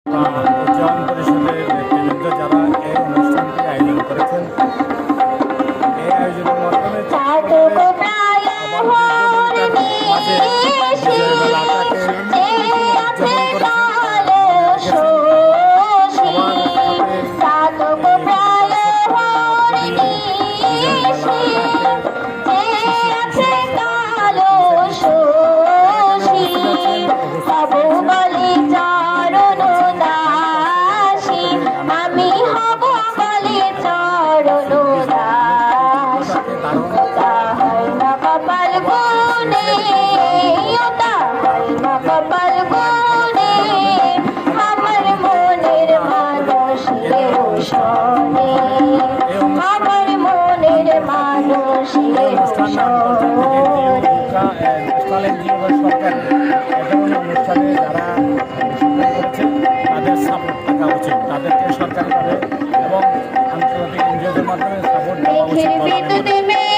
উচ্চারণ পরিষদের নেতৃবৃন্দ যারা এই অনুষ্ঠানটি আয়োজন করেছেন, এই আয়োজনের মাধ্যমে মাঝে বিজয় মেলাটাকে উদযাপন অনুষ্ঠানে যারা তাদের সাপোর্ট থাকা উচিত, তাদেরকে সরকারিভাবে এবং আন্তর্জাতিক এনজিওদের মাধ্যমে সাপোর্ট দেওয়া উচিত।